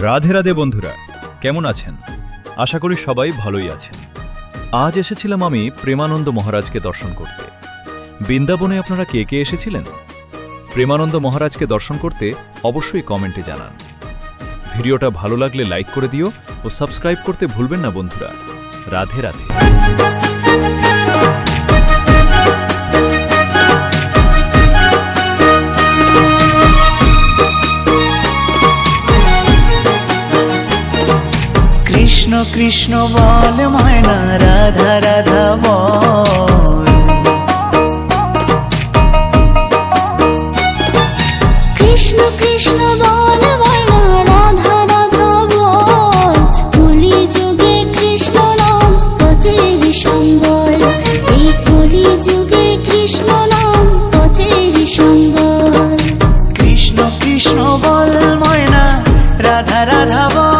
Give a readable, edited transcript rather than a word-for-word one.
রাধে রাধে বন্ধুরা, কেমন আছেন? আশা করি সবাই ভালোই আছেন। আজ এসেছিলাম আমি প্রেমানন্দ মহারাজকে দর্শন করতে। বৃন্দাবনে আপনারা কে কে এসেছিলেন? প্রেমানন্দ মহারাজকে দর্শন করতে অবশ্যই কমেন্টে জানান। ভিডিওটা ভালো লাগলে লাইক করে দিও ও সাবস্ক্রাইব করতে ভুলবেন না বন্ধুরা। রাধে রাধে। কৃষ্ণ কৃষ্ণ বল ময়না, রাধা রাধা বল। কৃষ্ণ কৃষ্ণ বল ময়না, রাধা রাধা বল। কলি যুগে কৃষ্ণ নাম পথের সম্বল। এই কলি যুগে কৃষ্ণ নাম পথের সম্বল। কৃষ্ণ কৃষ্ণ বল ময়না, রাধা রাধা বল।